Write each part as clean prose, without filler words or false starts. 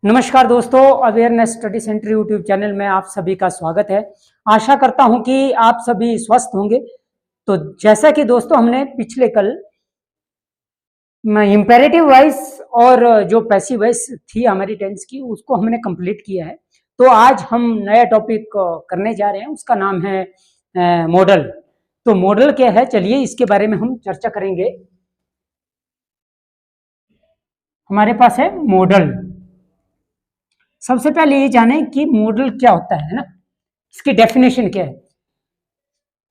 नमस्कार दोस्तों, awareness study centre YouTube channel में आप सभी का स्वागत है। आशा करता हूं कि आप सभी स्वस्थ होंगे। तो जैसा कि दोस्तों हमने पिछले कल इंपेरेटिव वॉइस और जो पैसिव वॉइस थी हमारी टेंस की, उसको हमने कंप्लीट किया है। तो आज हम नया टॉपिक करने जा रहे हैं, उसका नाम है मॉडल। तो मॉडल क्या है, चलिए इसके बारे में हम चर्चा करेंगे। हमारे पास है मॉडल। सबसे पहले ये जाने कि मॉडल क्या होता है ना, इसकी डेफिनेशन क्या है।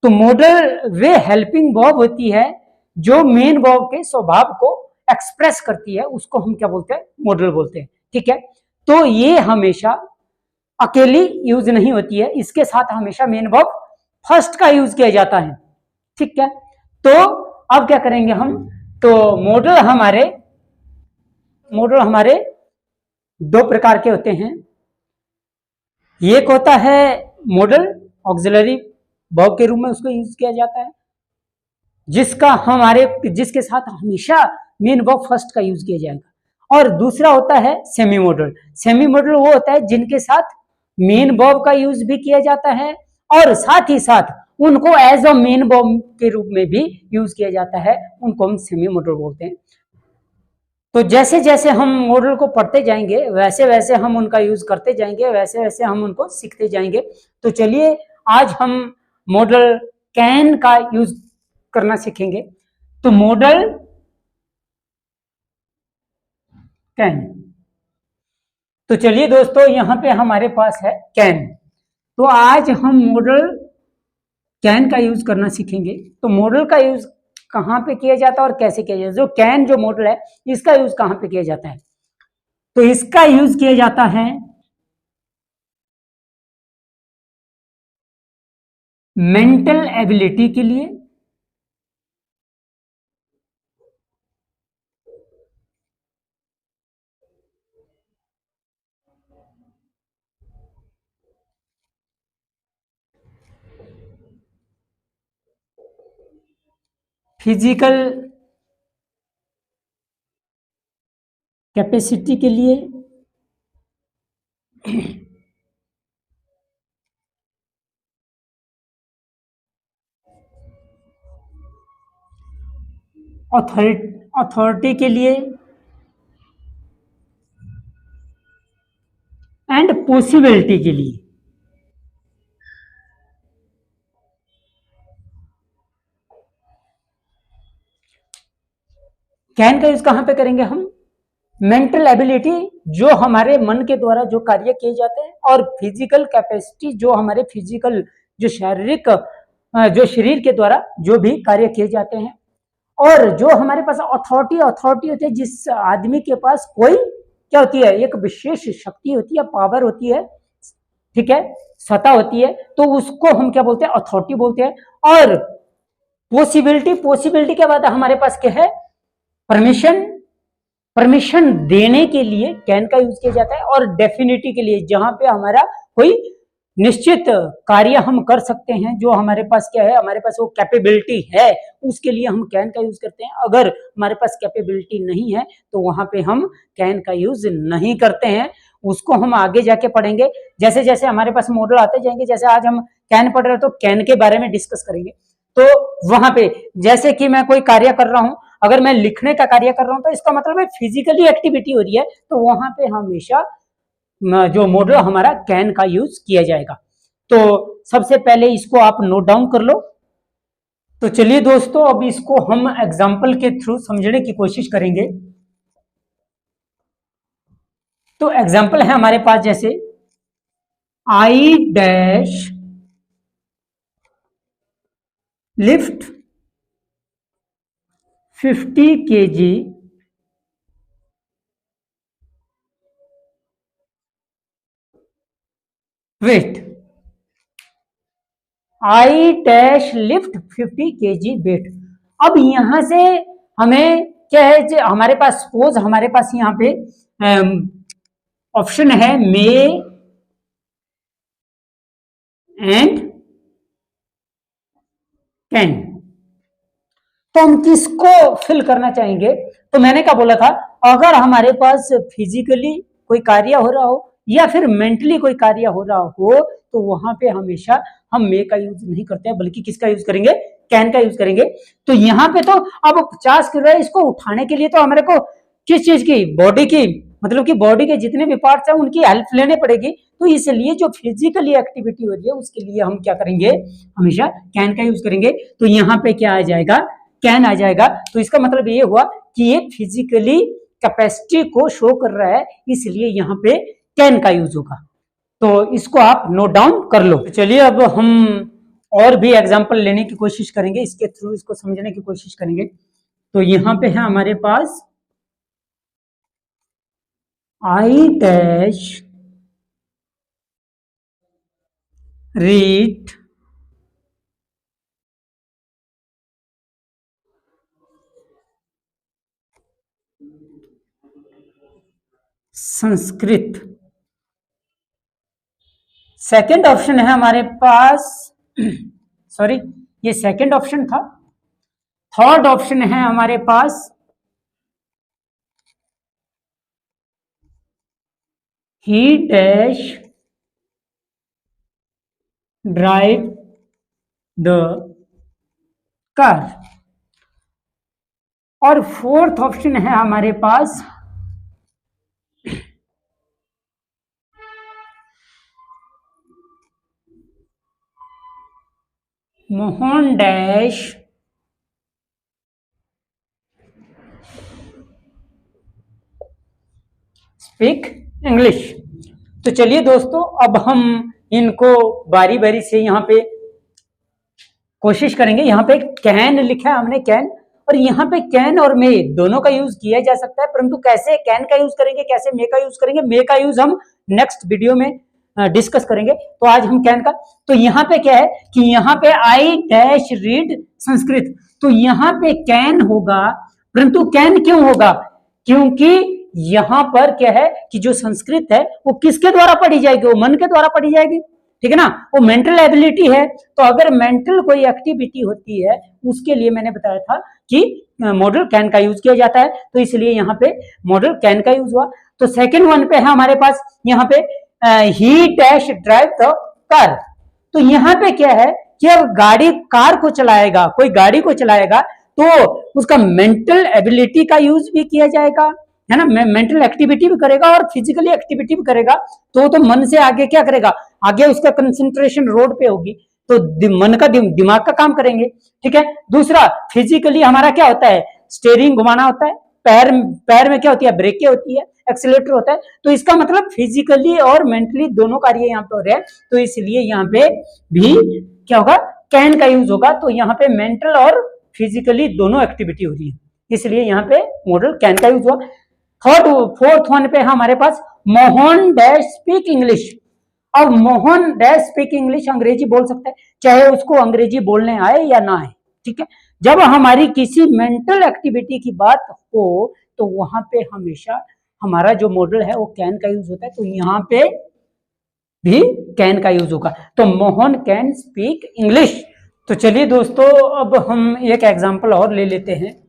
तो मॉडल वे हेल्पिंग वर्ब होती है जो मेन वर्ब के स्वभाव को एक्सप्रेस करती है, उसको हम क्या बोलते हैं, मॉडल बोलते हैं। ठीक है, तो ये हमेशा अकेली यूज नहीं होती है, इसके साथ हमेशा मेन वर्ब फर्स्ट का यूज किया जाता है। ठीक है, तो अब क्या करेंगे हम, तो मॉडल हमारे दो प्रकार के होते हैं। एक होता है मॉडल ऑक्सिलरी वर्ब के रूप में उसको यूज किया जाता है, जिसके साथ हमेशा मेन वर्ब फर्स्ट का यूज किया जाएगा। और दूसरा होता है सेमी मॉडल। सेमी मॉडल वो होता है जिनके साथ मेन वर्ब का यूज भी किया जाता है और साथ ही साथ उनको एज अ मेन वर्ब के रूप में भी यूज किया जाता है, उनको हम सेमी मॉडल बोलते हैं। तो जैसे जैसे हम मॉडल को पढ़ते जाएंगे वैसे वैसे हम उनका यूज करते जाएंगे, वैसे वैसे हम उनको सीखते जाएंगे। तो चलिए आज हम मॉडल कैन का यूज करना सीखेंगे। तो मॉडल कैन, तो चलिए दोस्तों यहां पे हमारे पास है कैन। तो आज हम मॉडल कैन का यूज करना सीखेंगे। तो मॉडल का यूज कहां पे किया जाता है और कैसे किया जाता है। जो कैन जो मॉडल है इसका यूज कहां पे किया जाता है, तो इसका यूज किया जाता है मेंटल एबिलिटी के लिए, फिजिकल कैपेसिटी के लिए, अथॉरिटी के लिए एंड पॉसिबिलिटी के लिए। कैन का यूज कहां पे करेंगे हम, मेंटल एबिलिटी जो हमारे मन के द्वारा जो कार्य किए जाते हैं, और फिजिकल कैपेसिटी जो हमारे फिजिकल जो शारीरिक जो शरीर के द्वारा जो भी कार्य किए जाते हैं। और जो हमारे पास अथॉरिटी होती है, जिस आदमी के पास कोई क्या होती है, एक विशेष शक्ति होती है, पावर होती है, ठीक है, सत्ता होती है, तो उसको हम क्या बोलते हैं, अथॉरिटी बोलते हैं। और पॉसिबिलिटी के बाद हमारे पास क्या है, परमिशन देने के लिए कैन का यूज किया जाता है। और डेफिनिटी के लिए जहां पे हमारा कोई निश्चित कार्य हम कर सकते हैं, जो हमारे पास क्या है, हमारे पास वो कैपेबिलिटी है, उसके लिए हम कैन का यूज करते हैं। अगर हमारे पास कैपेबिलिटी नहीं है तो वहां पे हम कैन का यूज नहीं करते हैं, उसको हम आगे जाके पढ़ेंगे। जैसे जैसे हमारे पास मॉडल आते जाएंगे, जैसे आज हम कैन पढ़ रहे हैं तो कैन के बारे में डिस्कस करेंगे। तो वहां पे जैसे कि मैं कोई कार्य कर रहा हूं, अगर मैं लिखने का कार्य कर रहा हूं तो इसका मतलब है फिजिकली एक्टिविटी हो रही है, तो वहां पे हमेशा जो मॉडल हमारा कैन का यूज किया जाएगा। तो सबसे पहले इसको आप नोट डाउन कर लो। तो चलिए दोस्तों अब इसको हम एग्जाम्पल के थ्रू समझने की कोशिश करेंगे। तो एग्जाम्पल है हमारे पास, जैसे I dash lift 50 kg weight. I dash lift 50 kg weight. अब यहां से हमें क्या है, हमारे पास सपोज हमारे पास यहाँ पे ऑप्शन है मे एंड कैन। तो हम किसको फिल करना चाहेंगे, तो मैंने क्या बोला था, अगर हमारे पास फिजिकली कोई कार्य हो रहा हो या फिर मेंटली कोई कार्य हो रहा हो, तो वहां पे हमेशा हम मे का यूज नहीं करते हैं, बल्कि किसका यूज करेंगे, कैन का यूज करेंगे। तो यहाँ पे तो अब 50 किलो है, इसको उठाने के लिए तो हमारे को किस चीज की, बॉडी की, मतलब कि बॉडी के जितने भी पार्ट्स हैं उनकी हेल्प लेने पड़ेगी। तो इसलिए जो फिजिकली एक्टिविटी हो रही है उसके लिए हम क्या करेंगे, हमेशा कैन का यूज करेंगे। तो यहाँ पे क्या आ जाएगा, कैन आ जाएगा। तो इसका मतलब ये हुआ कि ये फिजिकली कैपेसिटी को शो कर रहा है, इसलिए यहाँ पे कैन का यूज होगा। तो इसको आप नोट डाउन कर लो। चलिए अब हम और भी एग्जांपल लेने की कोशिश करेंगे, इसके थ्रू इसको समझने की कोशिश करेंगे। तो यहाँ पे है हमारे पास I dash read Sanskrit. Second option है हमारे पास, सॉरी ये सेकंड ऑप्शन था। थर्ड ऑप्शन है हमारे पास he dash drive the car. और फोर्थ ऑप्शन है हमारे पास मोहन डैश स्पीक इंग्लिश। तो चलिए दोस्तों अब हम इनको बारी बारी से यहाँ पे कोशिश करेंगे। यहाँ पे कैन लिखा है हमने, कैन, और यहाँ पे कैन और मे दोनों का यूज किया जा सकता है, परंतु कैसे कैन का यूज करेंगे, कैसे मे का यूज करेंगे, मे का यूज हम नेक्स्ट वीडियो में डिस्कस करेंगे। तो आज हम कैन का, तो यहाँ पे क्या है कि यहाँ पे आई डैश रीड संस्कृत, तो यहाँ पे कैन होगा, परंतु कैन क्यों होगा, क्योंकि यहाँ पर क्या है कि जो संस्कृत है वो किसके द्वारा पढ़ी जाएगी, वो मन के द्वारा पढ़ी जाएगी, ठीक है ना, वो मेंटल एबिलिटी है। तो अगर मेंटल कोई एक्टिविटी होती है उसके लिए मैंने बताया था कि मॉडल कैन का यूज किया जाता है, तो इसलिए यहाँ पे मॉडल कैन का यूज हुआ। तो सेकंड वन पे है हमारे पास यहाँ पे ही डैश ड्राइव द कार। तो यहाँ पे क्या है कि अब गाड़ी, कार को चलाएगा, कोई गाड़ी को चलाएगा तो उसका मेंटल एबिलिटी का यूज भी किया जाएगा, है ना, मेंटल एक्टिविटी भी करेगा और फिजिकली एक्टिविटी भी करेगा। तो मन से आगे क्या करेगा, आगे उसका कंसंट्रेशन रोड पे होगी, तो मन का दिमाग का काम करेंगे, ठीक है। दूसरा, फिजिकली हमारा क्या होता है, स्टेयरिंग घुमाना होता है, पैर में क्या होती है, ब्रेकें होती है, एक्सीलरेटर होता है। तो इसका मतलब फिजिकली और मेंटली दोनों कार्य यहाँ पे हो रहे हैं, तो इसलिए यहाँ पे भी क्या होगा, कैन का यूज होगा। तो यहाँ पे मेंटल और फिजिकली दोनों एक्टिविटी हो रही है, इसलिए यहाँ पे मॉडल कैन का यूज हुआ। फोर्थ वन पे हमारे पास मोहन डैश स्पीक इंग्लिश। अब मोहन डैश स्पीक इंग्लिश अंग्रेजी बोल सकता है, चाहे उसको अंग्रेजी बोलने आए या ना आए, ठीक है। जब हमारी किसी मेंटल एक्टिविटी की बात हो तो वहां पे हमेशा हमारा जो मॉडल है वो कैन का यूज होता है, तो यहाँ पे भी कैन का यूज होगा। तो मोहन कैन स्पीक इंग्लिश। तो चलिए दोस्तों अब हम एक एग्जांपल और ले लेते हैं।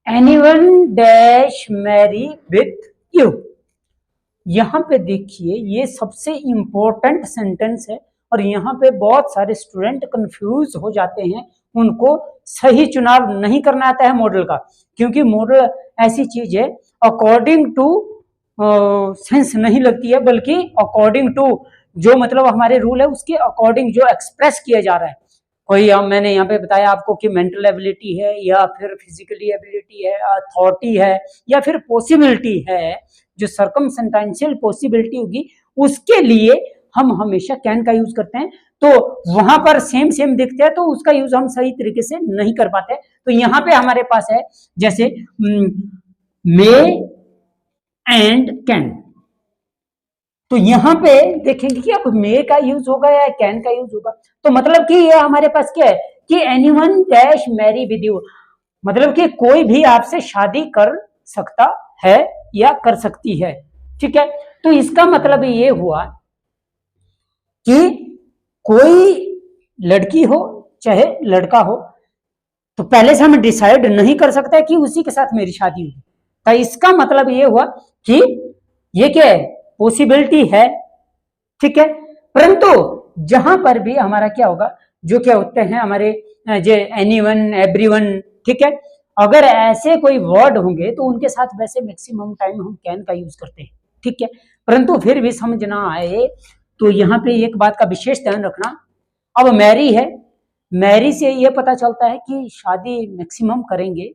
Anyone dash marry with you. यहाँ पे देखिए ये सबसे इंपॉर्टेंट सेंटेंस है और यहाँ पे बहुत सारे स्टूडेंट कंफ्यूज हो जाते हैं, उनको सही चुनाव नहीं करना आता है मॉडल का, क्योंकि मॉडल ऐसी चीज है अकॉर्डिंग टू सेंस नहीं लगती है, बल्कि अकॉर्डिंग टू जो मतलब हमारे रूल है उसके अकॉर्डिंग जो एक्सप्रेस किया जा रहा है। कोई मैंने यहाँ पे बताया आपको कि मेंटल एबिलिटी है या फिर फिजिकली एबिलिटी है, अथॉरिटी है या फिर पॉसिबिलिटी है, जो सर्कमस्टेंशियल पॉसिबिलिटी होगी उसके लिए हम हमेशा कैन का यूज करते हैं। तो वहां पर सेम दिखते हैं तो उसका यूज हम सही तरीके से नहीं कर पाते। तो यहाँ पे हमारे पास है जैसे मे एंड कैन, तो यहाँ पे देखेंगे कि अब मे का यूज होगा या कैन का यूज होगा। तो मतलब कि ये हमारे पास क्या है कि anyone dash marry with you, मतलब कि कोई भी आपसे शादी कर सकता है या कर सकती है। ठीक है, तो इसका मतलब ये हुआ कि कोई लड़की हो चाहे लड़का हो, तो पहले से हम डिसाइड नहीं कर सकते कि उसी के साथ मेरी शादी होगी। तो इसका मतलब ये हुआ कि ये क्या है, पॉसिबिलिटी है। ठीक है, परंतु जहां पर भी हमारा क्या होगा, जो क्या होते हैं हमारे जो एनीवन एवरीवन, ठीक है, अगर ऐसे कोई वर्ड होंगे तो उनके साथ वैसे मैक्सिमम टाइम हम कैन का यूज करते हैं। ठीक है, परंतु फिर भी समझ ना आए तो यहाँ पे एक बात का विशेष ध्यान रखना। अब मैरी है, मैरी से ये पता चलता है कि शादी मैक्सिमम करेंगे,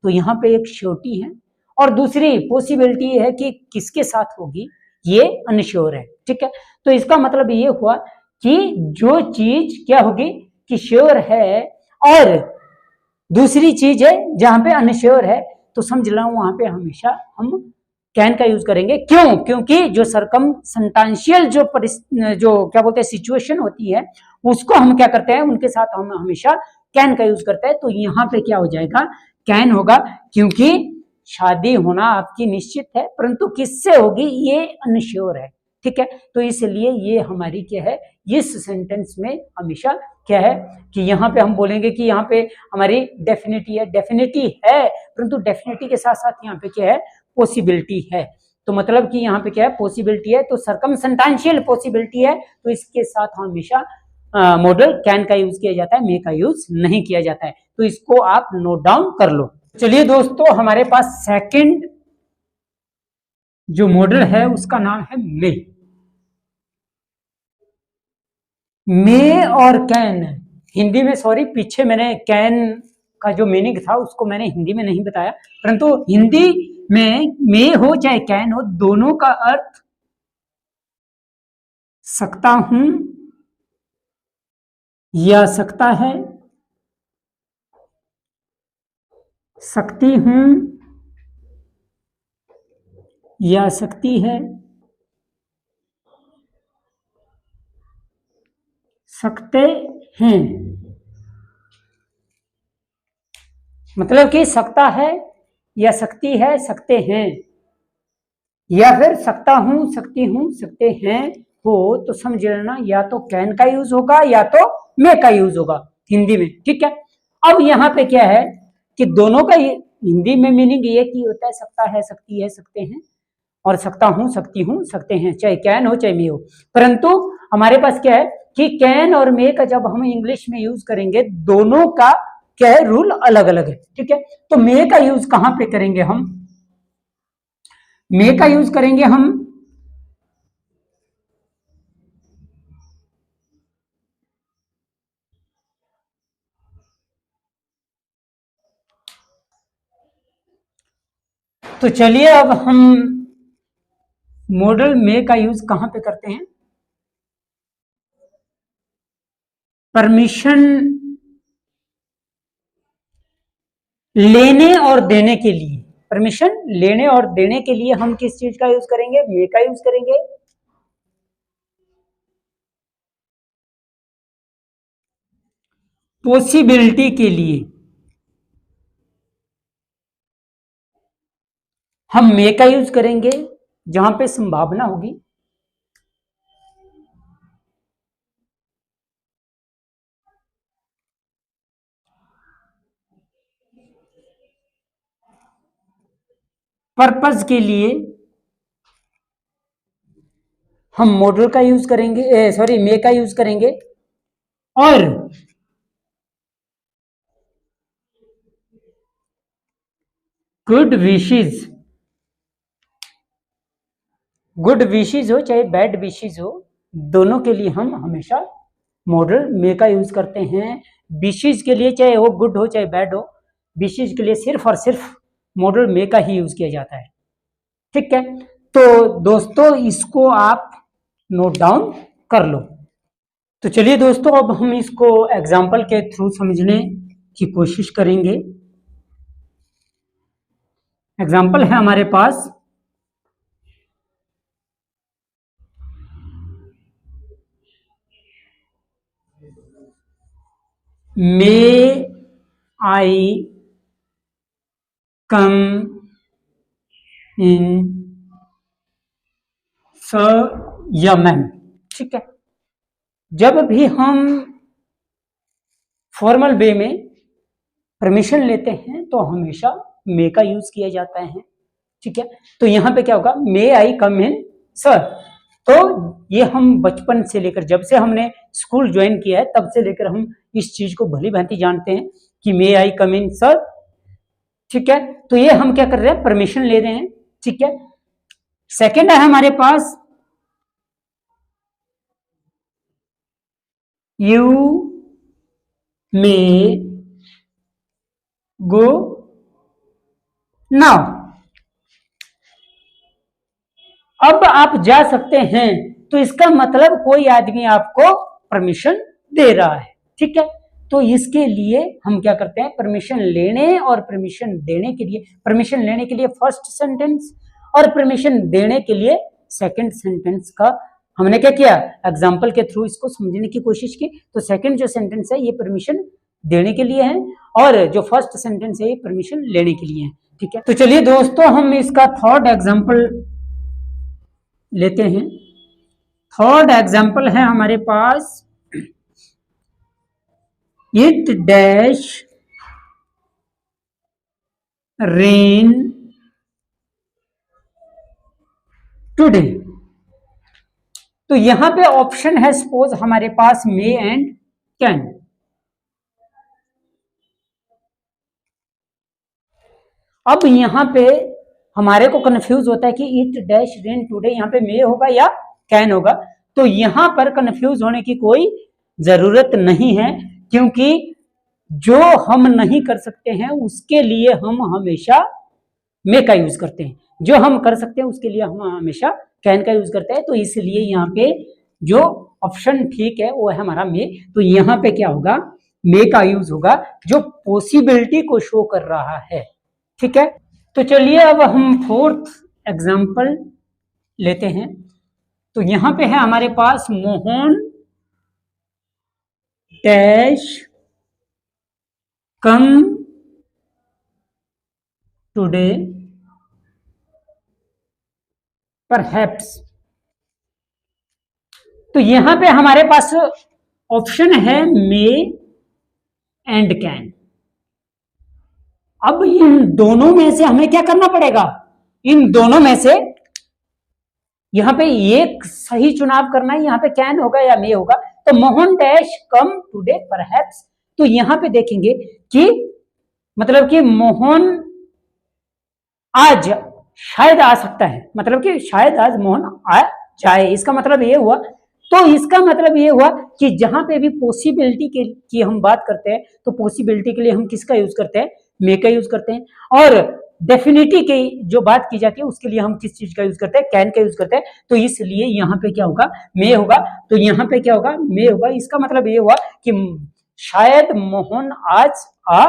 तो यहाँ पे एक श्योरिटी है, और दूसरी पॉसिबिलिटी है कि किसके साथ होगी ये अनश्योर है। ठीक है, तो इसका मतलब ये हुआ कि जो चीज क्या होगी कि श्योर है और दूसरी चीज है जहां पे अनश्योर है, तो समझ लो वहां पे हमेशा हम कैन का यूज करेंगे। क्यों? क्योंकि जो सरकमस्टेंशियल जो क्या बोलते हैं सिचुएशन होती है, उसको हम क्या करते हैं, उनके साथ हम हमेशा कैन का यूज करते हैं। तो यहाँ पे क्या हो जाएगा, कैन होगा, क्योंकि शादी होना आपकी निश्चित है, परंतु किससे होगी ये अनश्योर है। ठीक है, तो इसलिए ये हमारी क्या है, इस सेंटेंस में हमेशा क्या है कि यहाँ पे हम बोलेंगे कि यहाँ पे हमारी डेफिनेटी है, डेफिनेटी है, परंतु डेफिनेटी के साथ साथ यहाँ पे क्या है, पॉसिबिलिटी है। तो मतलब कि यहाँ पे क्या है, पॉसिबिलिटी है, तो सरकमस्टेंशियल पॉसिबिलिटी है, तो इसके साथ हमेशा मॉडल कैन का यूज किया जाता है, मे का यूज नहीं किया जाता है। तो इसको आप नोट डाउन कर लो। चलिए दोस्तों, हमारे पास सेकंड जो मॉडल है उसका नाम है मे। मे और कैन हिंदी में, सॉरी पीछे मैंने कैन का जो मीनिंग था उसको मैंने हिंदी में नहीं बताया, परंतु हिंदी में मे हो चाहे कैन हो, दोनों का अर्थ सकता हूं या सकता है, सकती हूं या सकती है, सकते हैं। मतलब कि सकता है या सकती है, सकते हैं, या फिर सकता हूं, सकती हूं, सकते हैं हो, तो समझ लेना या तो कैन का यूज होगा या तो मे का यूज होगा हिंदी में। ठीक है, अब यहाँ पे क्या है कि दोनों का हिंदी में मीनिंग एक ही होता है, सकता है, सकती है, सकते हैं, और सकता हूं, सकती हूं, सकते हैं, चाहे कैन हो चाहे मे हो। परंतु हमारे पास क्या है कि कैन और मे का जब हम इंग्लिश में यूज करेंगे, दोनों का क्या है, रूल अलग अलग है। ठीक है, तो मे का यूज कहां पे करेंगे हम, मे का यूज करेंगे हम तो चलिए अब हम मॉडल मे का यूज कहां पे करते हैं, परमिशन लेने और देने के लिए। परमिशन लेने और देने के लिए हम किस चीज का यूज करेंगे, मे का यूज करेंगे। पॉसिबिलिटी के लिए हम मे का यूज करेंगे, जहां पे संभावना होगी। पर्पस के लिए हम मॉडल का यूज करेंगे, सॉरी मे का यूज करेंगे। और गुड विशेज, गुड विशेज हो चाहे बैड विशेज हो, दोनों के लिए हम हमेशा मॉडल मे का यूज करते हैं। विशेज के लिए चाहे वो गुड हो चाहे बैड हो, विशेज के लिए सिर्फ और सिर्फ मॉडल मे का ही यूज किया जाता है। ठीक है, तो दोस्तों इसको आप नोट डाउन कर लो। तो चलिए दोस्तों, अब हम इसको एग्जाम्पल के थ्रू समझने की कोशिश करेंगे। एग्जाम्पल है हमारे पास, मे आई कम इन सर या मैम। ठीक है, जब भी हम फॉर्मल वे में परमिशन लेते हैं तो हमेशा मे का यूज किया जाता है। ठीक है, तो यहां पे क्या होगा, मे आई कम इन सर। तो ये हम बचपन से लेकर, जब से हमने स्कूल ज्वाइन किया है तब से लेकर हम इस चीज को भली भांति जानते हैं कि मे आई कम इन सर। ठीक है, तो ये हम क्या कर रहे हैं, परमिशन ले रहे हैं। ठीक है, सेकंड है हमारे पास यू मे गो नाउ। अब आप जा सकते हैं, तो इसका मतलब कोई आदमी आपको परमिशन दे रहा है। ठीक है, तो इसके लिए हम क्या करते हैं, परमिशन लेने और परमिशन देने के लिए, परमिशन लेने के लिए फर्स्ट सेंटेंस और परमिशन देने के लिए सेकंड सेंटेंस का हमने क्या किया, एग्जाम्पल के थ्रू इसको समझने की कोशिश की। तो सेकंड जो सेंटेंस है ये परमिशन देने के लिए है और जो फर्स्ट सेंटेंस है ये परमिशन लेने के लिए है। ठीक है, तो चलिए दोस्तों हम इसका थर्ड एग्जाम्पल लेते हैं। थर्ड एग्जाम्पल है हमारे पास, इट डैश रेन टुडे। तो यहां पे ऑप्शन है सपोज हमारे पास मे एंड कैन। अब यहां पे हमारे को कंफ्यूज होता है कि इट डैश रेन टुडे, यहां पे मे होगा या कैन होगा। तो यहां पर कंफ्यूज होने की कोई जरूरत नहीं है, क्योंकि जो हम नहीं कर सकते हैं उसके लिए हम हमेशा मे का यूज करते हैं, जो हम कर सकते हैं उसके लिए हम हमेशा कैन का यूज करते हैं। तो इसलिए यहाँ पे जो ऑप्शन ठीक है वो है हमारा मे। तो यहाँ पे क्या होगा, मे का यूज होगा जो पॉसिबिलिटी को शो कर रहा है। ठीक है, तो चलिए अब हम फोर्थ एग्जाम्पल लेते हैं। तो यहां पे है हमारे पास Mohan dash come today perhaps. तो यहां पे हमारे पास ऑप्शन है मे एंड कैन। अब इन दोनों में से हमें क्या करना पड़ेगा, इन दोनों में से यहां पे एक सही चुनाव करना है, यहां पे कैन होगा या मे होगा। तो Mohan dash come today perhaps, तो यहां पे देखेंगे कि मतलब कि मोहन आज शायद आ सकता है, मतलब कि शायद आज मोहन आ जाए, इसका मतलब ये हुआ। तो इसका मतलब ये हुआ कि जहां पे भी पॉसिबिलिटी की हम बात करते हैं तो पॉसिबिलिटी के लिए हम किसका यूज करते हैं, मे का यूज करते हैं। और डेफिनिटी की जो बात की जाती है उसके लिए हम किस चीज का यूज करते हैं, कैन का यूज करते हैं। तो इसलिए यहाँ पे क्या होगा, मे होगा। तो यहाँ पे क्या होगा, मे होगा। इसका मतलब ये हुआ कि शायद मोहन आज आ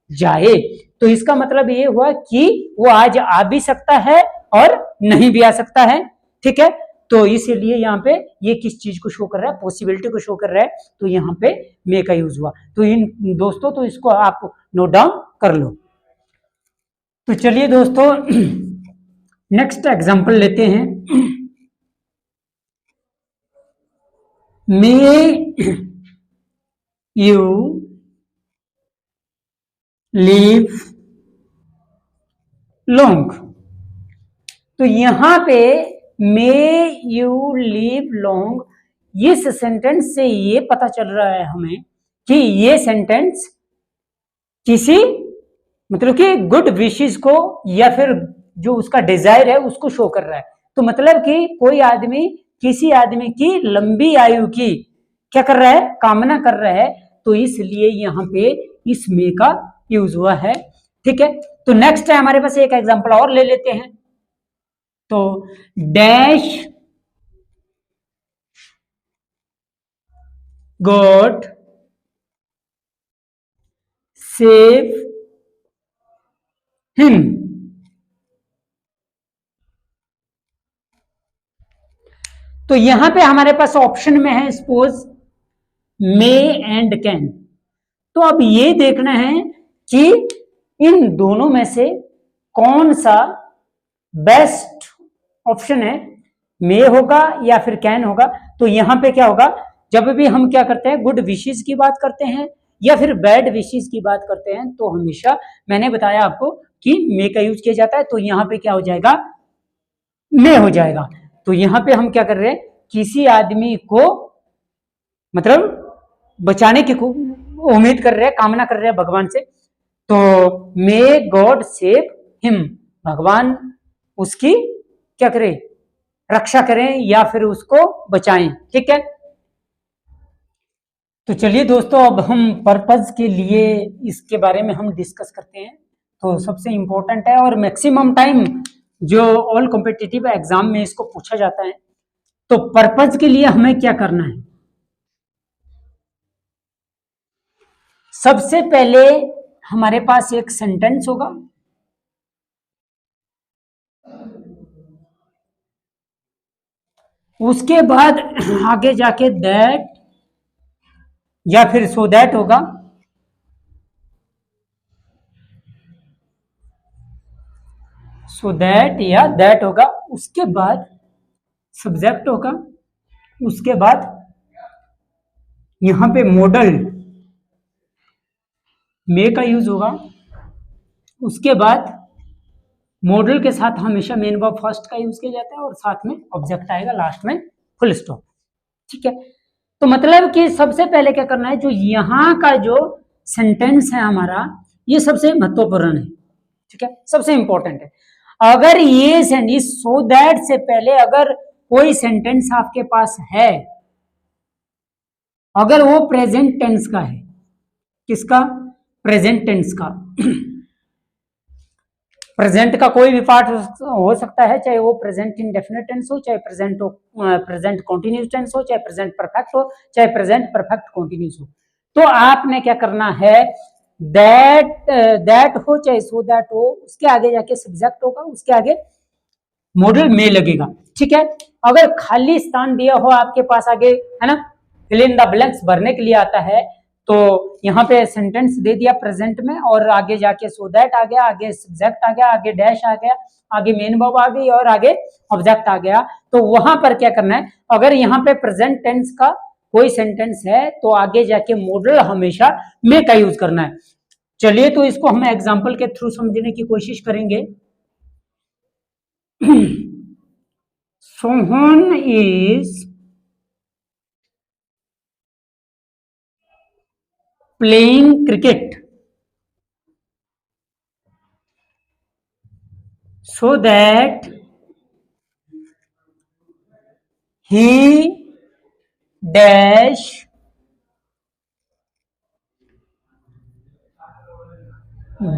जाए। तो इसका मतलब ये हुआ कि वो आज आ भी सकता है और नहीं भी आ सकता है। ठीक है, तो इसीलिए यहाँ पे ये किस चीज को शो कर रहा है, पॉसिबिलिटी को शो कर रहा है। तो यहाँ पे मे का यूज हुआ। तो इन दोस्तों, तो इसको आप नोट डाउन कर लो। तो चलिए दोस्तों नेक्स्ट एग्जांपल लेते हैं। May you leave long. तो यहां पे मे यू लीव लॉन्ग, इस सेंटेंस से ये पता चल रहा है हमें कि ये सेंटेंस किसी मतलब कि गुड विशेस को या फिर जो उसका डिजायर है उसको शो कर रहा है। तो मतलब कि कोई आदमी किसी आदमी की लंबी आयु की क्या कर रहा है, कामना कर रहा है। तो इसलिए यहाँ पे इस मे का यूज हुआ है। ठीक है, तो नेक्स्ट है हमारे पास एक एग्जांपल और ले लेते हैं। तो डैश गॉट सेव हिम। तो यहां पे हमारे पास ऑप्शन में है सपोज मे एंड कैन। तो अब ये देखना है कि इन दोनों में से कौन सा बेस्ट ऑप्शन है, मे होगा या फिर कैन होगा। तो यहां पे क्या होगा, जब भी हम क्या करते हैं, गुड विशेस की बात करते हैं या फिर बैड विशेस की बात करते हैं, तो हमेशा मैंने बताया आपको कि मे का यूज किया जाता है। तो यहां पे क्या हो जाएगा, मे हो जाएगा। तो यहां पे हम क्या कर रहे हैं, किसी आदमी को मतलब बचाने की उम्मीद कर रहे हैं, कामना कर रहे हैं भगवान से। तो मे गॉड सेव हिम, भगवान उसकी क्या करें, रक्षा करें या फिर उसको बचाएं। ठीक है, तो चलिए दोस्तों, अब हम पर्पज के लिए इसके बारे में हम डिस्कस करते हैं। तो सबसे इंपॉर्टेंट है और मैक्सिमम टाइम जो ऑल कॉम्पिटिटिव एग्जाम में इसको पूछा जाता है। तो पर्पज के लिए हमें क्या करना है, सबसे पहले हमारे पास एक सेंटेंस होगा, उसके बाद आगे जाके दैट या फिर सो दैट होगा, सो दैट या दैट होगा, उसके बाद सब्जेक्ट होगा, उसके बाद यहां पे मॉडल मे का यूज होगा, उसके बाद मॉडल के साथ हमेशा मेन वर्ब फर्स्ट का यूज किया जाता है और साथ में ऑब्जेक्ट आएगा लास्ट में, फुल स्टॉप। ठीक है, तो मतलब कि सबसे पहले क्या करना है, जो यहां का जो सेंटेंस है हमारा, ये सबसे महत्वपूर्ण है। ठीक है, सबसे इंपॉर्टेंट है। अगर ये सेंटेंस सो दैट से पहले अगर कोई सेंटेंस आपके पास है, अगर वो प्रेजेंट टेंस का है, किसका, प्रेजेंट टेंस का प्रेजेंट का कोई भी पार्ट हो सकता है, चाहे वो प्रेजेंट इंडेफिनिट टेंस हो, चाहे प्रेजेंट कॉन्टिन्यूस टेंस हो, चाहे प्रेजेंट परफेक्ट हो, चाहे प्रेजेंट परफेक्ट कॉन्टिन्यूस हो। तो आपने क्या करना है, दैट हो चाहे सो दैट हो, उसके आगे जाके सब्जेक्ट होगा, उसके आगे मॉडल में लगेगा। ठीक है, अगर खाली स्थान दिया हो आपके पास आगे, है ना, फिल इन द ब्लैंक्स भरने के लिए आता है, तो यहाँ पे सेंटेंस दे दिया प्रेजेंट में और आगे जाके सो दैट आ गया, आगे सब्जेक्ट आ गया, आगे डैश आ गया, आगे मेन वर्ब आ गई और आगे ऑब्जेक्ट आ गया। तो वहां पर क्या करना है, अगर यहाँ पे प्रेजेंट टेंस का कोई सेंटेंस है तो आगे जाके मॉडल हमेशा मे का यूज करना है। चलिए, तो इसको हम एग्जाम्पल के थ्रू समझने की कोशिश करेंगे। Sohan is playing cricket so that he dash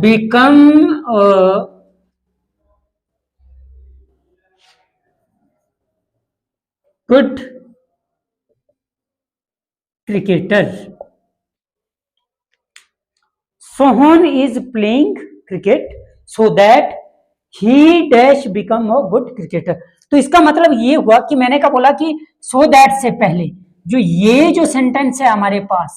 become a good cricketer. Sohan is playing cricket so that he dash become a good cricketer. तो इसका मतलब ये हुआ कि मैंने क्या बोला कि so that से पहले जो ये जो सेंटेंस है हमारे पास,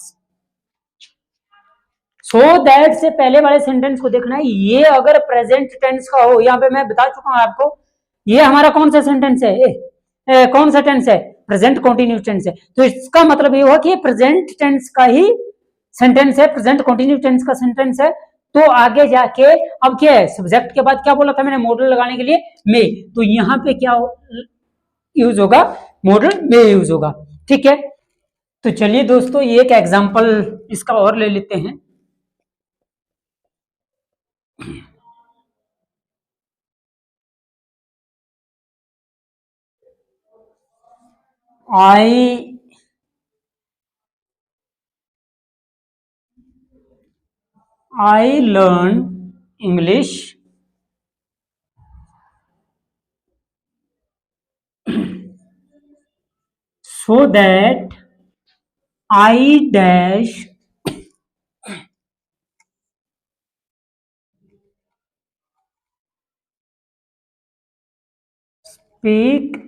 सो दैट से पहले वाले सेंटेंस को देखना है, ये अगर प्रेजेंट टेंस का हो, यहाँ पे मैं बता चुका हूं आपको, ये हमारा कौन सा सेंटेंस है, कौन सा टेंस है, प्रेजेंट कॉन्टिन्यूस टेंस है। तो इसका मतलब ये हुआ कि प्रेजेंट टेंस का ही सेंटेंस है, प्रेजेंट कॉन्टिन्यूस टेंस का सेंटेंस है। तो आगे जाके अब क्या है, सब्जेक्ट के बाद क्या बोला था मैंने, मॉडल लगाने के लिए मे, तो यहाँ पे क्या यूज होगा, मॉडल मे यूज होगा। ठीक है, तो चलिए दोस्तों, ये एक एग्जाम्पल इसका और ले लेते हैं। I learn English so that I dash speak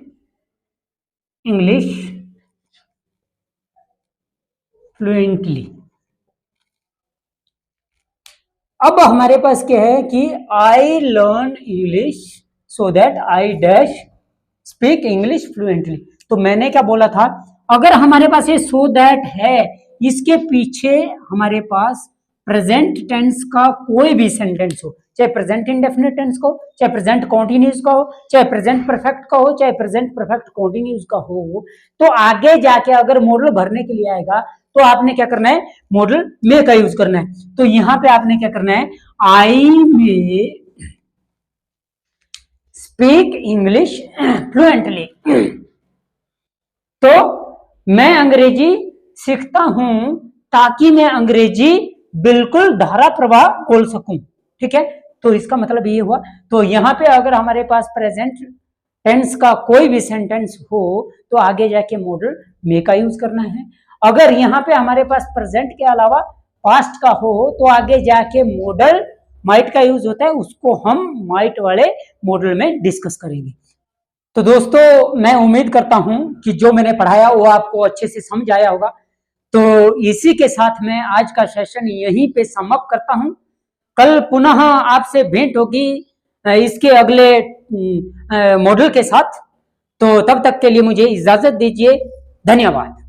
English fluently. अब हमारे पास क्या है कि I learn English so that I dash speak English fluently. तो मैंने क्या बोला था, अगर हमारे पास ये सो दैट है, इसके पीछे हमारे पास प्रेजेंट टेंस का कोई भी सेंटेंस हो, चाहे प्रेजेंट इंडेफिनिट टेंस का हो, चाहे प्रेजेंट कॉन्टिन्यूस का हो, चाहे प्रेजेंट परफेक्ट का हो, चाहे प्रेजेंट परफेक्ट कॉन्टिन्यूस का हो, तो आगे जाके अगर मॉडल भरने के लिए आएगा तो आपने क्या करना है, मॉडल मे का यूज करना है। तो यहां पे आपने क्या करना है, आई मे स्पीक इंग्लिश फ्लुएंटली। तो मैं अंग्रेजी सीखता हूं ताकि मैं अंग्रेजी बिल्कुल धारा प्रवाह बोल सकूं। ठीक है, तो इसका मतलब ये हुआ। तो यहां पे अगर हमारे पास प्रेजेंट टेंस का कोई भी सेंटेंस हो तो आगे जाके मॉडल मे का यूज करना है। अगर यहां पे हमारे पास प्रेजेंट के अलावा पास्ट का हो तो आगे जाके मॉडल माइट का यूज होता है, उसको हम माइट वाले मॉडल में डिस्कस करेंगे। तो दोस्तों मैं उम्मीद करता हूं कि जो मैंने पढ़ाया वो आपको अच्छे से समझ आया होगा। तो इसी के साथ मैं आज का सेशन यहीं पे समाप्त करता हूं। कल पुनः आपसे भेंट होगी इसके अगले मॉडल के साथ। तो तब तक के लिए मुझे इजाजत दीजिए। धन्यवाद।